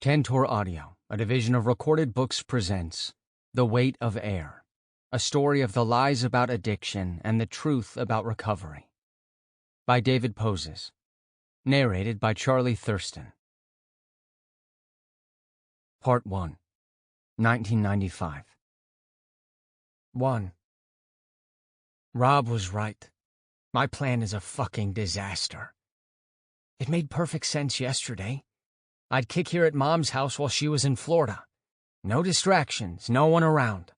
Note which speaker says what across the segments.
Speaker 1: Tantor Audio, a division of Recorded Books, presents The Weight of Air, a story of the lies about addiction and the truth about recovery. By David Poses. Narrated by Charlie Thurston. Part 1, 1995. 1. Rob was right. My plan is a fucking disaster. It made perfect sense yesterday. I'd kick here at Mom's house while she was in Florida. No distractions, no one around.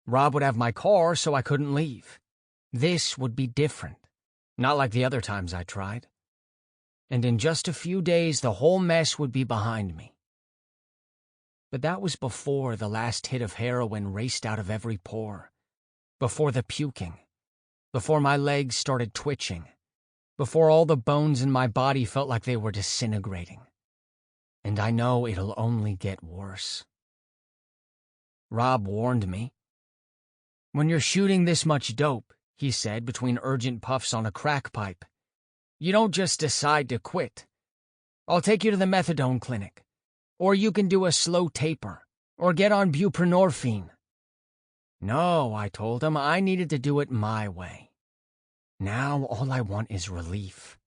Speaker 1: Rob would have my car, so I couldn't leave. This would be different. Not like the other times I tried. And in just a few days, the whole mess would be behind me. But that was before the last hit of heroin raced out of every pore. Before the puking. Before my legs started twitching. Before all the bones in my body felt like they were disintegrating. And I know it'll only get worse. Rob warned me. When you're shooting this much dope, he said between urgent puffs on a crack pipe, you don't just decide to quit. I'll take you to the methadone clinic. Or you can do a slow taper. Or get on buprenorphine. No, I told him, I needed to do it my way. Now all I want is relief.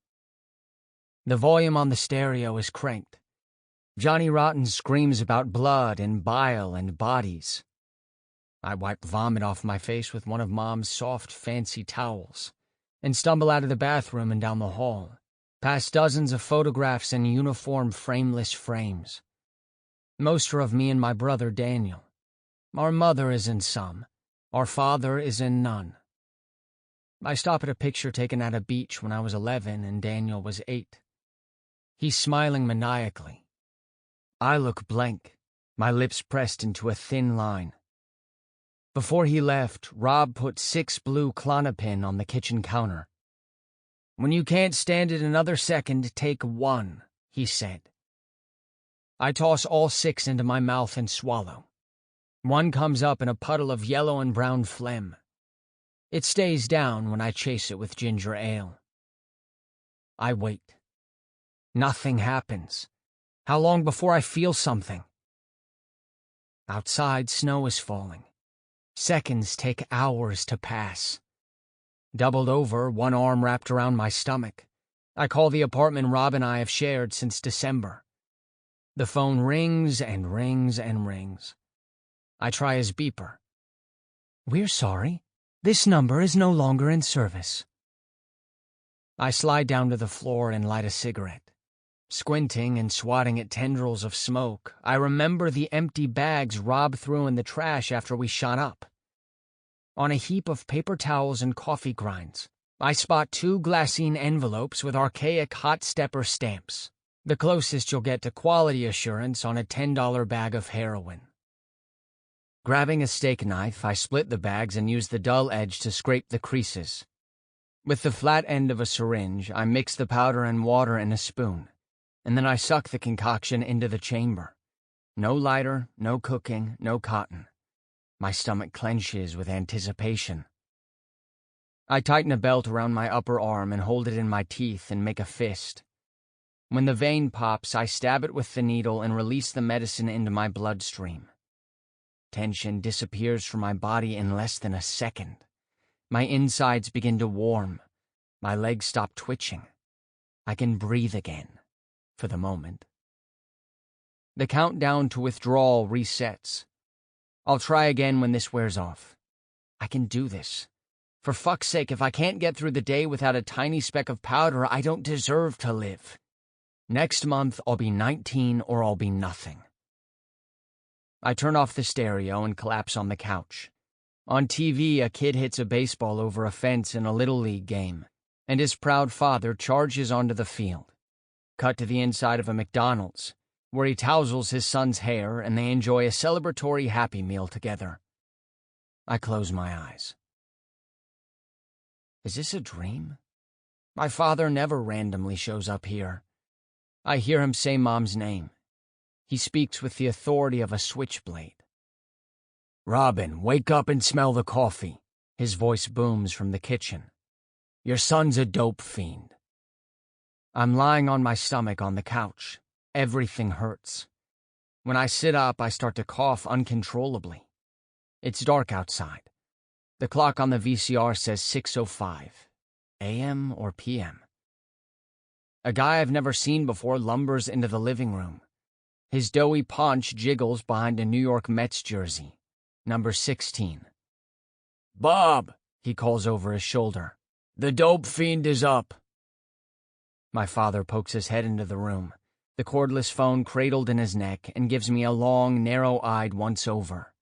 Speaker 1: The volume on the stereo is cranked. Johnny Rotten screams about blood and bile and bodies. I wipe vomit off my face with one of Mom's soft, fancy towels and stumble out of the bathroom and down the hall, past dozens of photographs in uniform, frameless frames. Most are of me and my brother Daniel. Our mother is in some. Our father is in none. I stop at a picture taken at a beach when I was 11 and Daniel was 8. He's smiling maniacally. I look blank, my lips pressed into a thin line. Before he left, Rob put 6 blue Klonopin on the kitchen counter. When you can't stand it another second, take 1, he said. I toss all 6 into my mouth and swallow. 1 comes up in a puddle of yellow and brown phlegm. It stays down when I chase it with ginger ale. I wait. Nothing happens. How long before I feel something? Outside, snow is falling. Seconds take hours to pass. Doubled over, one arm wrapped around my stomach, I call the apartment Rob and I have shared since December. The phone rings and rings and rings. I try his beeper. We're sorry. This number is no longer in service. I slide down to the floor and light a cigarette. Squinting and swatting at tendrils of smoke, I remember the empty bags Rob threw in the trash after we shot up. On a heap of paper towels and coffee grinds, I spot 2 glassine envelopes with archaic hot stepper stamps, the closest you'll get to quality assurance on a $10 bag of heroin. Grabbing a steak knife, I split the bags and use the dull edge to scrape the creases. With the flat end of a syringe, I mix the powder and water in a spoon. And then I suck the concoction into the chamber. No lighter, no cooking, no cotton. My stomach clenches with anticipation. I tighten a belt around my upper arm and hold it in my teeth and make a fist. When the vein pops, I stab it with the needle and release the medicine into my bloodstream. Tension disappears from my body in less than a second. My insides begin to warm. My legs stop twitching. I can breathe again. For the moment. The countdown to withdrawal resets. I'll try again when this wears off. I can do this. For fuck's sake, if I can't get through the day without a tiny speck of powder, I don't deserve to live. Next month, I'll be 19 or I'll be nothing. I turn off the stereo and collapse on the couch. On TV, a kid hits a baseball over a fence in a Little League game, and his proud father charges onto the field. Cut to the inside of a McDonald's, where he tousles his son's hair and they enjoy a celebratory Happy Meal together. I close my eyes. Is this a dream? My father never randomly shows up here. I hear him say Mom's name. He speaks with the authority of a switchblade. Robin, wake up and smell the coffee. His voice booms from the kitchen. Your son's a dope fiend. I'm lying on my stomach on the couch. Everything hurts. When I sit up, I start to cough uncontrollably. It's dark outside. The clock on the VCR says 6:05, a.m. or p.m. A guy I've never seen before lumbers into the living room. His doughy paunch jiggles behind a New York Mets jersey, number 16. "Bob," he calls over his shoulder, "the dope fiend is up." My father pokes his head into the room, the cordless phone cradled in his neck, and gives me a long, narrow-eyed once-over.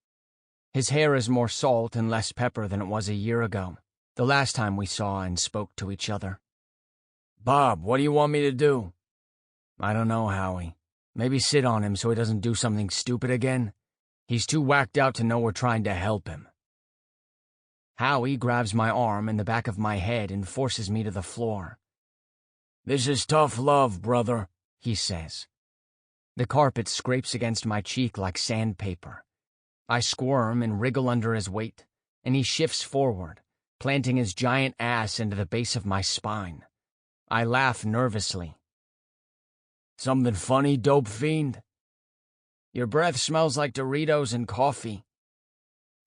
Speaker 1: His hair is more salt and less pepper than it was a year ago, the last time we saw and spoke to each other. "Bob, what do you want me to do?" "I don't know, Howie. Maybe sit on him so he doesn't do something stupid again. He's too whacked out to know we're trying to help him." Howie grabs my arm and the back of my head and forces me to the floor. "This is tough love, brother," he says. The carpet scrapes against my cheek like sandpaper. I squirm and wriggle under his weight, and he shifts forward, planting his giant ass into the base of my spine. I laugh nervously. "Something funny, dope fiend?" "Your breath smells like Doritos and coffee."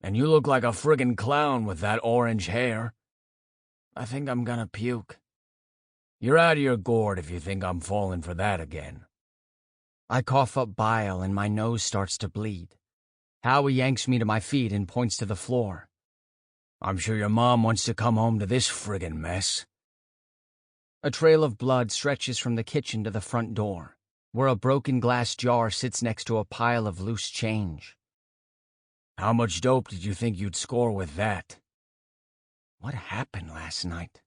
Speaker 1: "And you look like a friggin' clown with that orange hair." "I think I'm gonna puke." "You're out of your gourd if you think I'm falling for that again." I cough up bile and my nose starts to bleed. Howie yanks me to my feet and points to the floor. "I'm sure your mom wants to come home to this friggin' mess." A trail of blood stretches from the kitchen to the front door, where a broken glass jar sits next to a pile of loose change. "How much dope did you think you'd score with that?" What happened last night?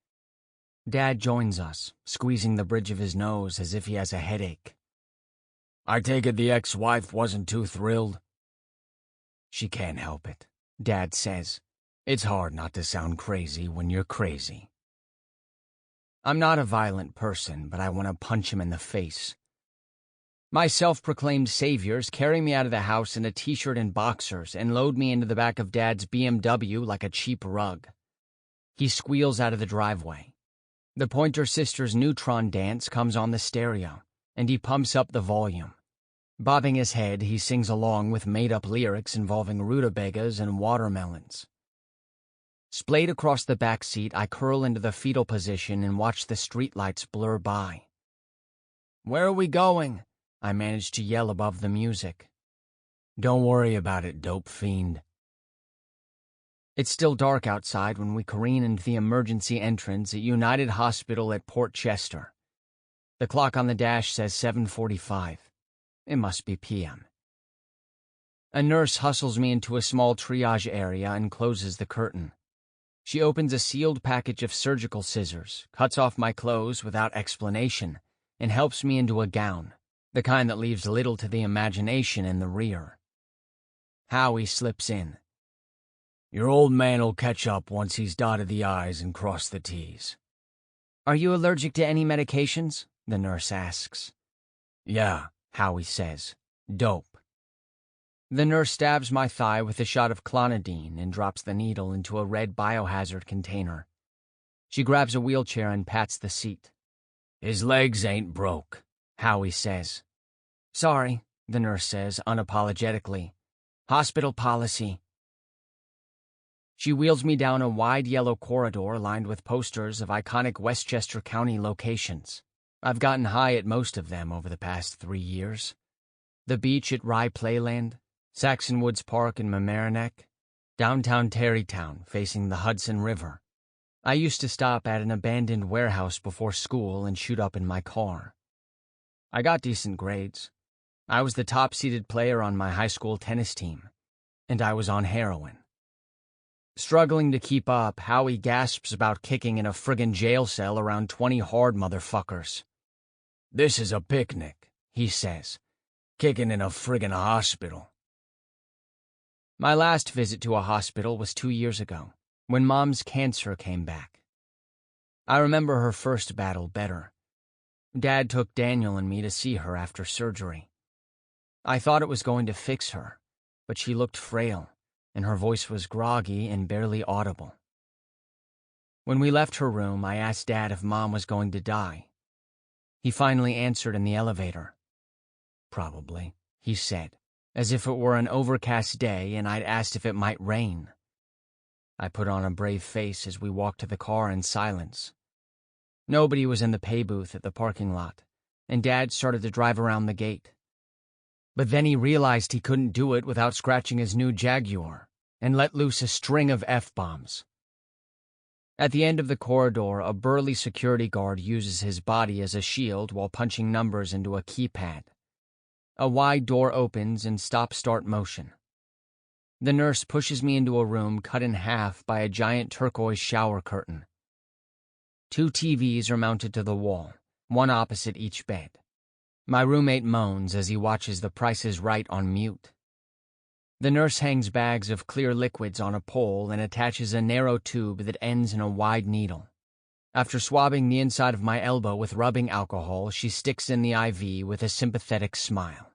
Speaker 1: Dad joins us, squeezing the bridge of his nose as if he has a headache. "I take it the ex-wife wasn't too thrilled?" "She can't help it," Dad says. "It's hard not to sound crazy when you're crazy." I'm not a violent person, but I want to punch him in the face. My self-proclaimed saviors carry me out of the house in a t-shirt and boxers and load me into the back of Dad's BMW like a cheap rug. He squeals out of the driveway. The Pointer Sisters' Neutron Dance comes on the stereo, and he pumps up the volume. Bobbing his head, he sings along with made-up lyrics involving rutabagas and watermelons. Splayed across the back seat, I curl into the fetal position and watch the streetlights blur by. "Where are we going?" I manage to yell above the music. "Don't worry about it, dope fiend." It's still dark outside when we careen into the emergency entrance at United Hospital at Port Chester. The clock on the dash says 7:45. It must be p.m. A nurse hustles me into a small triage area and closes the curtain. She opens a sealed package of surgical scissors, cuts off my clothes without explanation, and helps me into a gown, the kind that leaves little to the imagination in the rear. Howie slips in. "Your old man'll catch up once he's dotted the I's and crossed the T's." "Are you allergic to any medications?" the nurse asks. "Yeah," Howie says. "Dope." The nurse stabs my thigh with a shot of clonidine and drops the needle into a red biohazard container. She grabs a wheelchair and pats the seat. "His legs ain't broke," Howie says. "Sorry," the nurse says unapologetically. "Hospital policy." She wheels me down a wide yellow corridor lined with posters of iconic Westchester County locations. I've gotten high at most of them over the past 3 years. The beach at Rye Playland, Saxon Woods Park in Mamaroneck, downtown Tarrytown facing the Hudson River. I used to stop at an abandoned warehouse before school and shoot up in my car. I got decent grades. I was the top-seeded player on my high school tennis team, and I was on heroin. Struggling to keep up, Howie gasps about kicking in a friggin' jail cell around 20 hard motherfuckers. "This is a picnic," he says. "Kicking in a friggin' hospital." My last visit to a hospital was 2 years ago, when Mom's cancer came back. I remember her first battle better. Dad took Daniel and me to see her after surgery. I thought it was going to fix her, but she looked frail, and her voice was groggy and barely audible. When we left her room, I asked Dad if Mom was going to die. He finally answered in the elevator. "Probably," he said. as if it were an overcast day and I'd asked if it might rain. I put on a brave face as we walked to the car in silence. Nobody was in the pay booth at the parking lot, and Dad started to drive around the gate. But then he realized he couldn't do it without scratching his new Jaguar, and let loose a string of F-bombs. At the end of the corridor, a burly security guard uses his body as a shield while punching numbers into a keypad. A wide door opens in stop-start motion. The nurse pushes me into a room cut in half by a giant turquoise shower curtain. 2 TVs are mounted to the wall, one opposite each bed. My roommate moans as he watches The Price is Right on mute. The nurse hangs bags of clear liquids on a pole and attaches a narrow tube that ends in a wide needle. After swabbing the inside of my elbow with rubbing alcohol, she sticks in the IV with a sympathetic smile.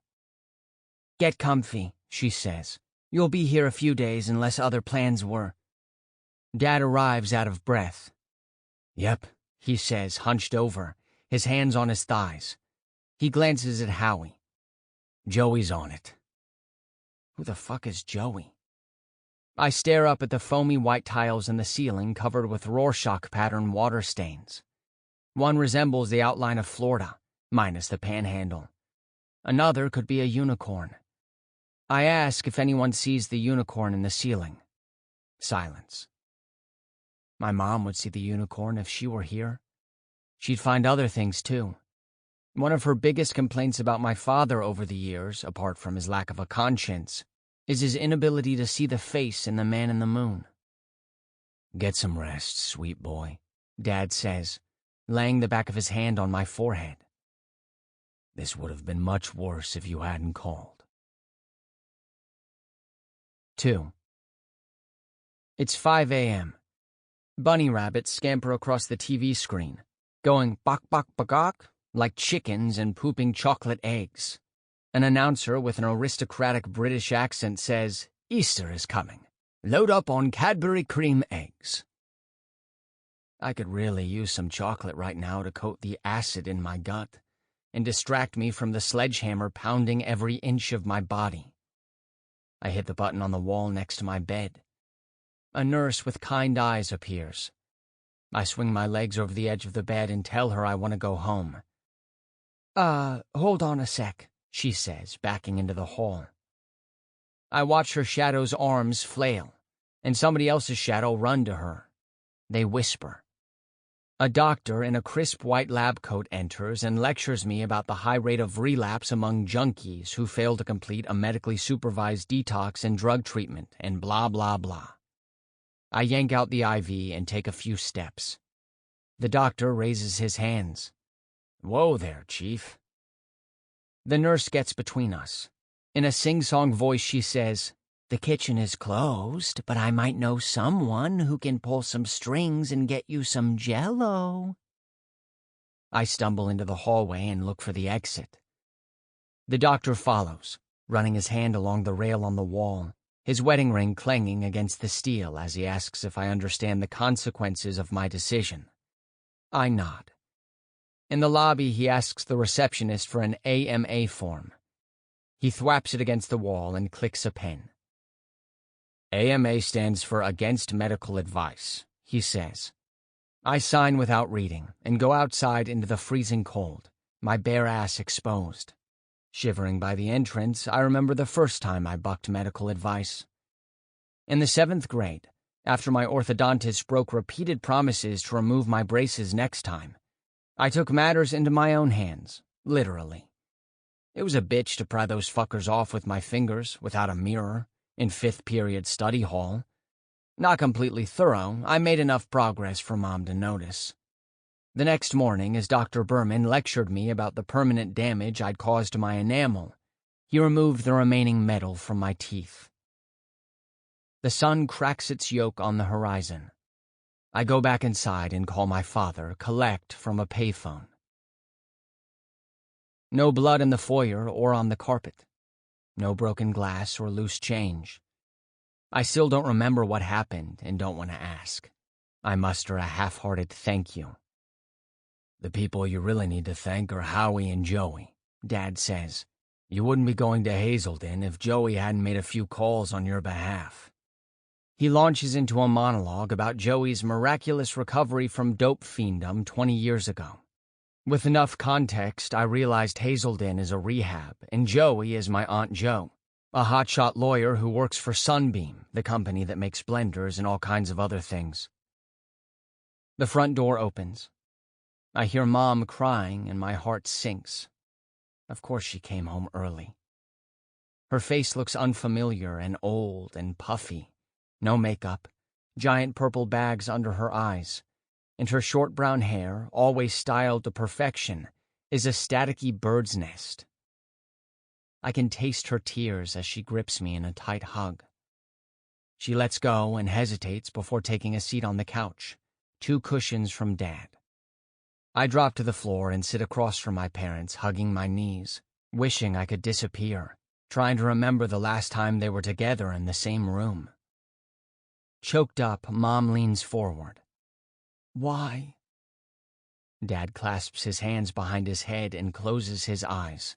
Speaker 1: "Get comfy," she says. "You'll be here a few days unless other plans were." Dad arrives out of breath. "Yep," he says, hunched over, his hands on his thighs. He glances at Howie. "Joey's on it." Who the fuck is Joey? I stare up at the foamy white tiles in the ceiling covered with Rorschach-pattern water stains. One resembles the outline of Florida, minus the panhandle. Another could be a unicorn. I ask if anyone sees the unicorn in the ceiling. Silence. My mom would see the unicorn if she were here. She'd find other things, too. One of her biggest complaints about my father over the years, apart from his lack of a conscience, is his inability to see the face in the man in the moon. "Get some rest, sweet boy," Dad says, laying the back of his hand on my forehead. "This would have been much worse if you hadn't called." 2. It's 5 a.m. Bunny rabbits scamper across the TV screen, going bok bok bagok like chickens and pooping chocolate eggs. An announcer with an aristocratic British accent says, "Easter is coming. Load up on Cadbury cream eggs." I could really use some chocolate right now to coat the acid in my gut and distract me from the sledgehammer pounding every inch of my body. I hit the button on the wall next to my bed. A nurse with kind eyes appears. I swing my legs over the edge of the bed and tell her I want to go home. Hold on a sec," she says, backing into the hall. I watch her shadow's arms flail, and somebody else's shadow run to her. They whisper. A doctor in a crisp white lab coat enters and lectures me about the high rate of relapse among junkies who fail to complete a medically supervised detox and drug treatment, and blah, blah, blah. I yank out the IV and take a few steps. The doctor raises his hands. "Whoa there, Chief." The nurse gets between us. In a sing-song voice, she says, "The kitchen is closed, but I might know someone who can pull some strings and get you some Jell-O." I stumble into the hallway and look for the exit. The doctor follows, running his hand along the rail on the wall, his wedding ring clanging against the steel as he asks if I understand the consequences of my decision. I nod. In the lobby, he asks the receptionist for an AMA form. He thwaps it against the wall and clicks a pen. "AMA stands for Against Medical Advice," he says. I sign without reading and go outside into the freezing cold, my bare ass exposed. Shivering by the entrance, I remember the first time I bucked medical advice. In the 7th grade, after my orthodontist broke repeated promises to remove my braces next time, I took matters into my own hands, literally. It was a bitch to pry those fuckers off with my fingers without a mirror in 5th period study hall. Not completely thorough, I made enough progress for Mom to notice. The next morning, as Dr. Berman lectured me about the permanent damage I'd caused to my enamel, he removed the remaining metal from my teeth. The sun cracks its yoke on the horizon. I go back inside and call my father, collect from a payphone. No blood in the foyer or on the carpet. No broken glass or loose change. I still don't remember what happened and don't want to ask. I muster a half-hearted thank you. "The people you really need to thank are Howie and Joey," Dad says. You wouldn't be going to Hazelden if Joey hadn't made a few calls on your behalf. He launches into a monologue about Joey's miraculous recovery from dope fiendom 20 years ago. With enough context, I realized Hazelden is a rehab, and Joey is my Aunt Jo, a hotshot lawyer who works for Sunbeam, the company that makes blenders and all kinds of other things. The front door opens. I hear Mom crying, and my heart sinks. Of course she came home early. Her face looks unfamiliar and old and puffy. No makeup, giant purple bags under her eyes, and her short brown hair, always styled to perfection, is a staticky bird's nest. I can taste her tears as she grips me in a tight hug. She lets go and hesitates before taking a seat on the couch, 2 cushions from Dad. I drop to the floor and sit across from my parents, hugging my knees, wishing I could disappear, trying to remember the last time they were together in the same room. Choked up, Mom leans forward. Why? Dad clasps his hands behind his head and closes his eyes.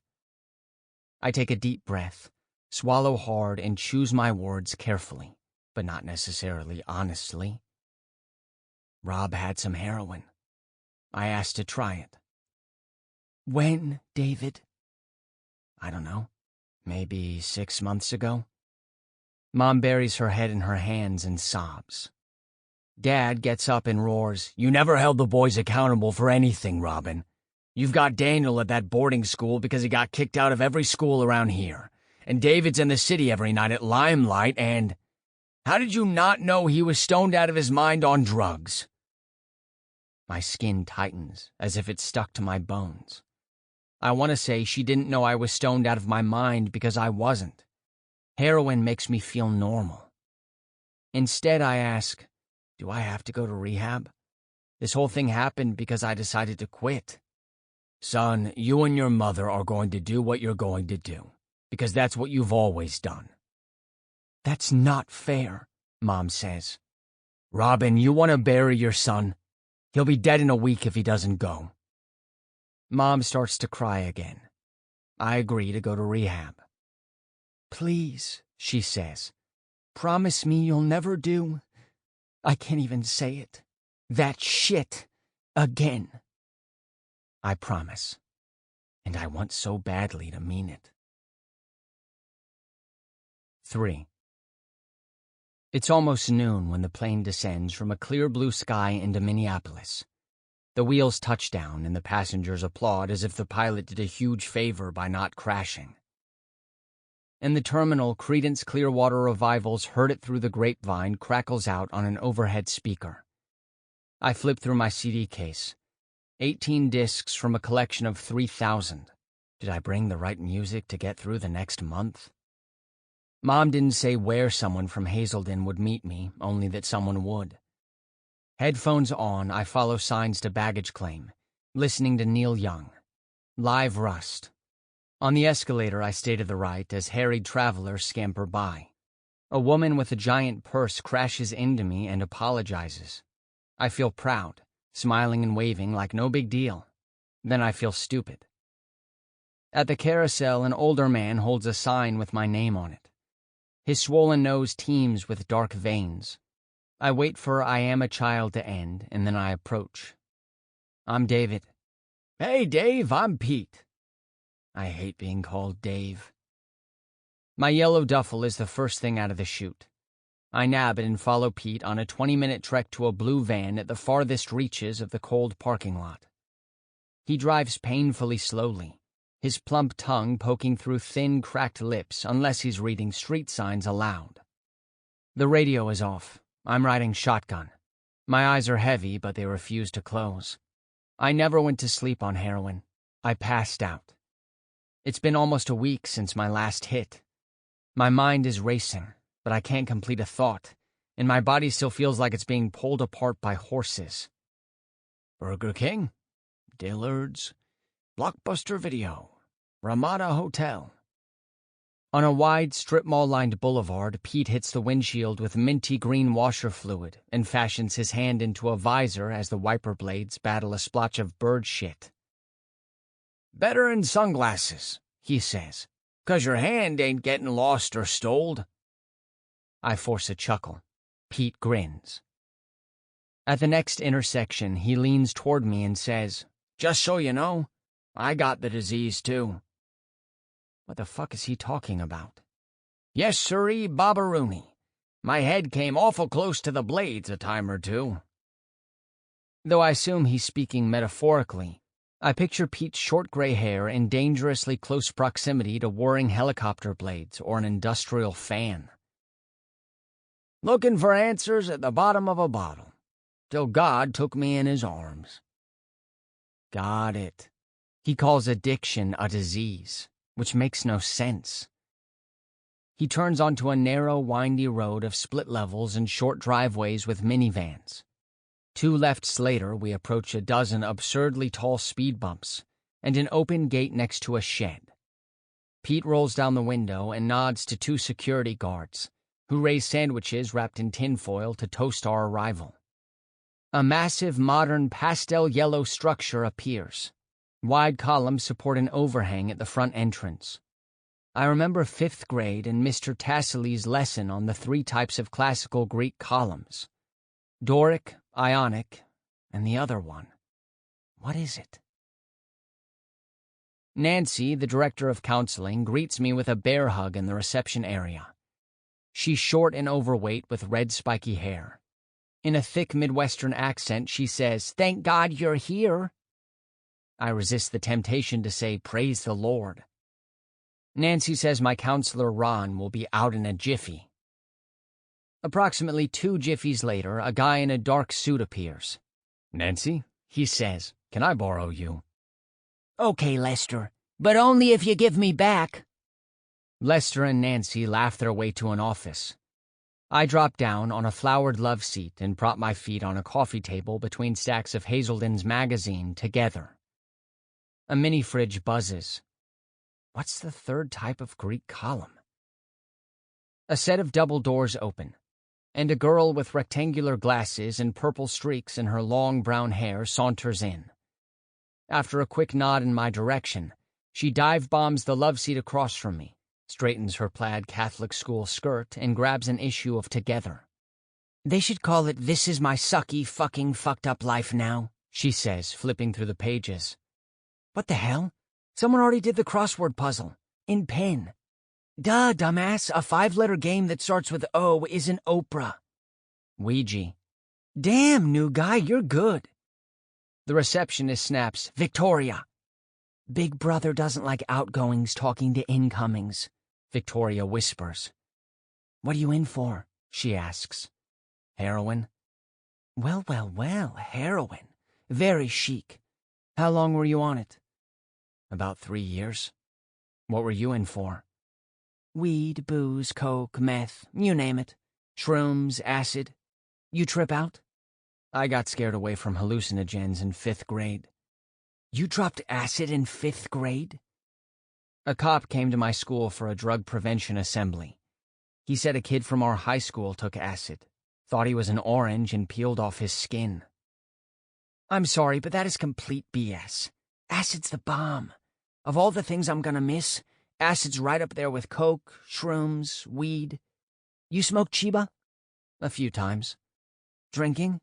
Speaker 1: I take a deep breath, swallow hard, and choose my words carefully, but not necessarily honestly. Rob had some heroin. I asked to try it. When, David? I don't know. Maybe 6 months ago? Mom buries her head in her hands and sobs. Dad gets up and roars, You never held the boys accountable for anything, Robin. You've got Daniel at that boarding school because he got kicked out of every school around here. And David's in the city every night at Limelight and... How did you not know he was stoned out of his mind on drugs? My skin tightens, as if it's stuck to my bones. I want to say she didn't know I was stoned out of my mind because I wasn't. Heroin makes me feel normal. Instead, I ask, do I have to go to rehab? This whole thing happened because I decided to quit. Son, you and your mother are going to do what you're going to do, because that's what you've always done. That's not fair, Mom says. Robin, you want to bury your son? He'll be dead in a week if he doesn't go. Mom starts to cry again. I agree to go to rehab. Please, she says, promise me you'll never do, I can't even say it, that shit again. I promise, and I want so badly to mean it. 3. It's almost noon when the plane descends from a clear blue sky into Minneapolis. The wheels touch down and the passengers applaud as if the pilot did a huge favor by not crashing. In the terminal, Creedence Clearwater Revival's Heard It Through the Grapevine crackles out on an overhead speaker. I flip through my CD case. 18 discs from a collection of 3,000. Did I bring the right music to get through the next month? Mom didn't say where someone from Hazelden would meet me, only that someone would. Headphones on, I follow signs to baggage claim, listening to Neil Young. Live Rust. On the escalator, I stay to the right as harried travelers scamper by. A woman with a giant purse crashes into me and apologizes. I feel proud, smiling and waving like no big deal. Then I feel stupid. At the carousel, an older man holds a sign with my name on it. His swollen nose teems with dark veins. I wait for I Am a Child to end, and then I approach. I'm David. Hey, Dave, I'm Pete. I hate being called Dave. My yellow duffel is the first thing out of the chute. I nab it and follow Pete on a 20-minute trek to a blue van at the farthest reaches of the cold parking lot. He drives painfully slowly, his plump tongue poking through thin, cracked lips unless he's reading street signs aloud. The radio is off. I'm riding shotgun. My eyes are heavy, but they refuse to close. I never went to sleep on heroin. I passed out. It's been almost a week since my last hit. My mind is racing, but I can't complete a thought, and my body still feels like it's being pulled apart by horses. Burger King, Dillard's, Blockbuster Video, Ramada Hotel. On a wide, strip mall-lined boulevard, Pete hits the windshield with minty green washer fluid and fashions his hand into a visor as the wiper blades battle a splotch of bird shit. Better in sunglasses, he says, 'Cause your hand ain't getting lost or stoled. I force a chuckle. Pete grins. At the next intersection, he leans toward me and says, "Just so you know, I got the disease too." What the fuck is he talking about? Yes, sirree, Bobberoony. My head came awful close to the blades a time or two. Though I assume he's speaking metaphorically, I picture Pete's short gray hair in dangerously close proximity to whirring helicopter blades or an industrial fan. Looking for answers at the bottom of a bottle, till God took me in his arms. Got it. He calls addiction a disease, which makes no sense. He turns onto a narrow, windy road of split levels and short driveways with minivans. 2 lefts later, we approach a dozen absurdly tall speed bumps and an open gate next to a shed. Pete rolls down the window and nods to 2 security guards, who raise sandwiches wrapped in tinfoil to toast our arrival. A massive, modern, pastel yellow structure appears. Wide columns support an overhang at the front entrance. I remember 5th grade and Mr. Tassili's lesson on the 3 types of classical Greek columns. Doric, Ionic, and the other one. What is it? Nancy, the director of counseling, greets me with a bear hug in the reception area. She's short and overweight with red spiky hair. In a thick Midwestern accent, she says, "Thank God you're here." I resist the temptation to say, "Praise the Lord." Nancy says my counselor Ron will be out in a jiffy. Approximately 2 jiffies later, a guy in a dark suit appears. "Nancy," he says, "can I borrow you?" "Okay, Lester, but only if you give me back." Lester and Nancy laugh their way to an office. I drop down on a flowered love seat and prop my feet on a coffee table between stacks of Hazelden's magazine together. A mini fridge buzzes. What's the 3rd type of Greek column? A set of double doors open, and a girl with rectangular glasses and purple streaks in her long brown hair saunters in. After a quick nod in my direction, she dive-bombs the love seat across from me, straightens her plaid Catholic school skirt, and grabs an issue of Together. "They should call it This Is My Sucky Fucking Fucked Up Life Now," she says, flipping through the pages. "What the hell? Someone already did the crossword puzzle. In pen." "Duh, dumbass, a 5-letter game that starts with O isn't Oprah." Ouija. "Damn, new guy, you're good." The receptionist snaps, "Victoria." "Big brother doesn't like outgoings talking to incomings," Victoria whispers. "What are you in for?" she asks. "Heroin." Well, heroin. Very chic. How long were you on it?" "About 3 years." "What were you in for?" "Weed, booze, coke, meth, you name it. Shrooms, acid. You trip out?" "I got scared away from hallucinogens in 5th grade." "You dropped acid in 5th grade?" "A cop came to my school for a drug prevention assembly. He said a kid from our high school took acid, thought he was an orange and peeled off his skin." "I'm sorry, but that is complete BS. Acid's the bomb. Of all the things I'm gonna miss, acid's right up there with coke, shrooms, weed. You smoke chiba?" "A few times." "Drinking?"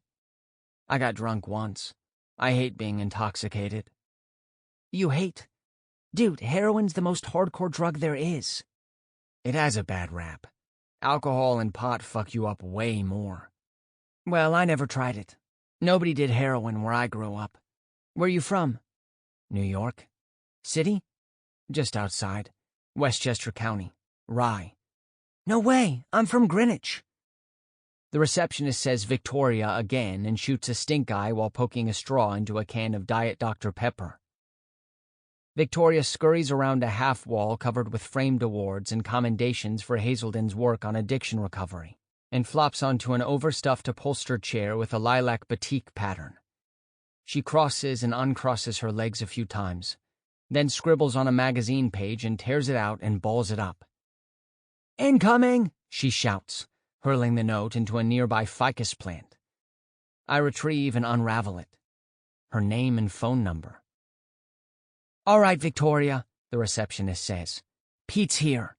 Speaker 1: "I got drunk once. I hate being intoxicated." "You hate? Dude, heroin's the most hardcore drug there is." "It has a bad rap. Alcohol and pot fuck you up way more." "Well, I never tried it. Nobody did heroin where I grew up. Where you from?" "New York." "City?" "Just outside. Westchester County. Rye." "No way, I'm from Greenwich." The receptionist says Victoria again and shoots a stink eye while poking a straw into a can of Diet Dr. Pepper. Victoria scurries around a half wall covered with framed awards and commendations for Hazelden's work on addiction recovery, and flops onto an overstuffed upholstered chair with a lilac batik pattern. She crosses and uncrosses her legs a few times, then scribbles on a magazine page and tears it out and balls it up. "Incoming!" she shouts, hurling the note into a nearby ficus plant. I retrieve and unravel it. Her name and phone number. "All right, Victoria," the receptionist says. Pete's here.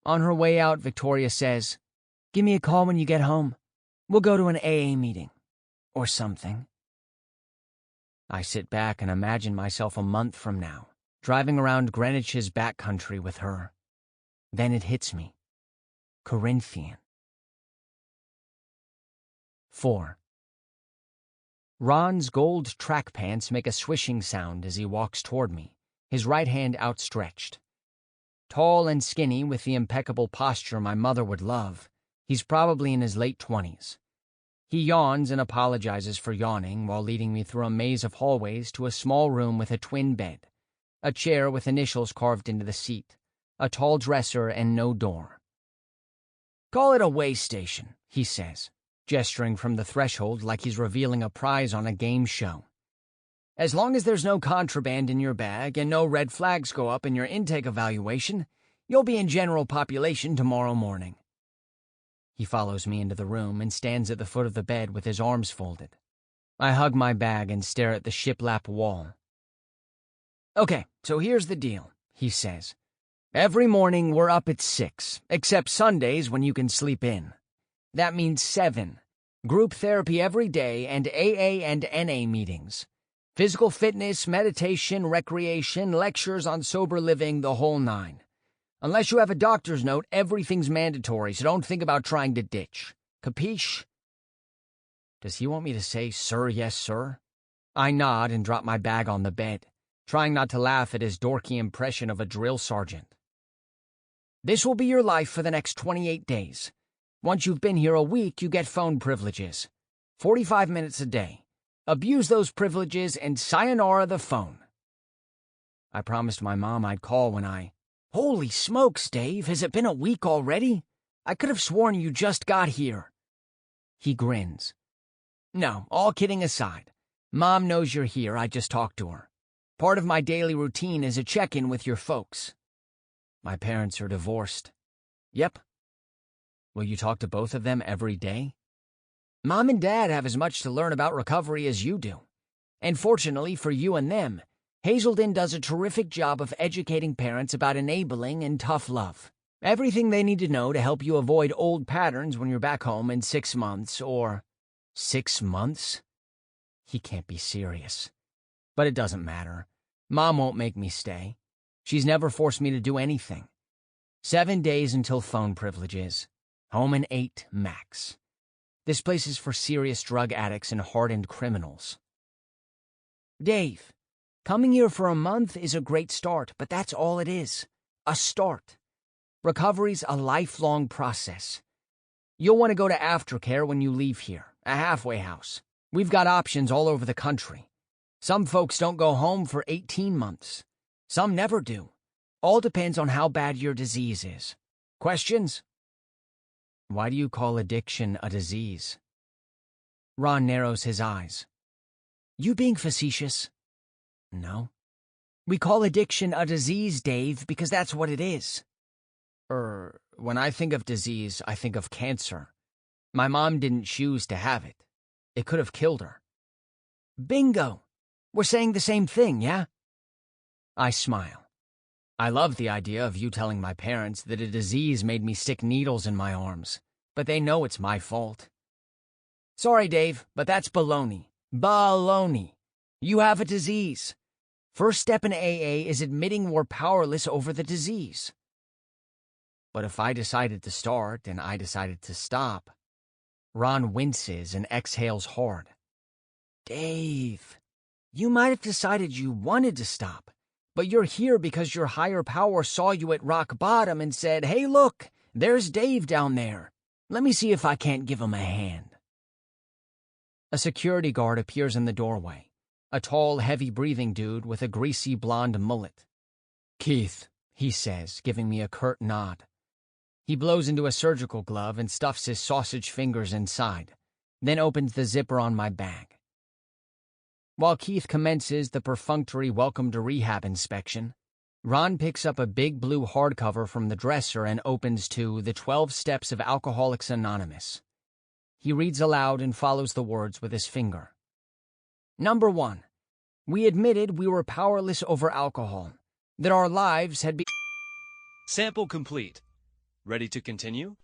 Speaker 1: On her way out, Victoria says, "Give me a call when you get home. We'll go to an AA meeting. Or something." I sit back and imagine myself a month from now, driving around Greenwich's backcountry with her. Then it hits me. Corinthian. 4. Ron's gold track pants make a swishing sound as he walks toward me, his right hand outstretched. Tall and skinny with the impeccable posture my mother would love, he's probably in his late 20s. He yawns and apologizes for yawning while leading me through a maze of hallways to a small room with a twin bed, a chair with initials carved into the seat, a tall dresser, and no door. "Call it a way station," he says, gesturing from the threshold like he's revealing a prize on a game show. "As long as there's no contraband in your bag and no red flags go up in your intake evaluation, you'll be in general population tomorrow morning." He follows me into the room and stands at the foot of the bed with his arms folded. I hug my bag and stare at the shiplap wall. "Okay, so here's the deal," he says. "Every morning we're up at 6, except Sundays when you can sleep in. That means 7. Group therapy every day and AA and NA meetings. Physical fitness, meditation, recreation, lectures on sober living, the whole 9. Unless you have a doctor's note, everything's mandatory, so don't think about trying to ditch. Capiche?" Does he want me to say, "Sir, yes, sir"? I nod and drop my bag on the bed, trying not to laugh at his dorky impression of a drill sergeant. "This will be your life for the next 28 days. Once you've been here a week, you get phone privileges. 45 minutes a day. Abuse those privileges and sayonara the phone." I promised my mom I'd call when I... "Holy smokes, Dave, has it been a week already? I could have sworn you just got here." He grins. "No, all kidding aside. Mom knows you're here, I just talked to her. Part of my daily routine is a check-in with your folks." "My parents are divorced." "Yep." "Will you talk to both of them every day?" "Mom and Dad have as much to learn about recovery as you do. And fortunately for you and them, Hazelden does a terrific job of educating parents about enabling and tough love. Everything they need to know to help you avoid old patterns when you're back home in 6 months or..." 6 months? He can't be serious. But it doesn't matter. Mom won't make me stay. She's never forced me to do anything. 7 days until phone privileges. Home in 8 max. This place is for serious drug addicts and hardened criminals. "Dave, coming here for a month is a great start, but that's all it is. A start. Recovery's a lifelong process. You'll want to go to aftercare when you leave here, a halfway house. We've got options all over the country. Some folks don't go home for 18 months. Some never do. All depends on how bad your disease is. Questions?" "Why do you call addiction a disease?" Ron narrows his eyes. "You being facetious?" "No." "We call addiction a disease, Dave, because that's what it is." When I think of disease, I think of cancer. My mom didn't choose to have it. It could have killed her." "Bingo! We're saying the same thing, yeah?" I smile. I love the idea of you telling my parents that a disease made me stick needles in my arms, but they know it's my fault. "Sorry, Dave, but that's baloney. Baloney. You have a disease. First step in AA is admitting we're powerless over the disease." "But if I decided to start and I decided to stop..." Ron winces and exhales hard. "Dave, you might have decided you wanted to stop, but you're here because your higher power saw you at rock bottom and said, 'Hey, look, there's Dave down there. Let me see if I can't give him a hand.'" A security guard appears in the doorway, a tall, heavy-breathing dude with a greasy blonde mullet. "Keith," he says, giving me a curt nod. He blows into a surgical glove and stuffs his sausage fingers inside, then opens the zipper on my bag. While Keith commences the perfunctory welcome to rehab inspection, Ron picks up a big blue hardcover from the dresser and opens to The 12 Steps of Alcoholics Anonymous. He reads aloud and follows the words with his finger. "Number 1. We admitted we were powerless over alcohol, that our lives had been..."
Speaker 2: Sample complete. Ready to continue?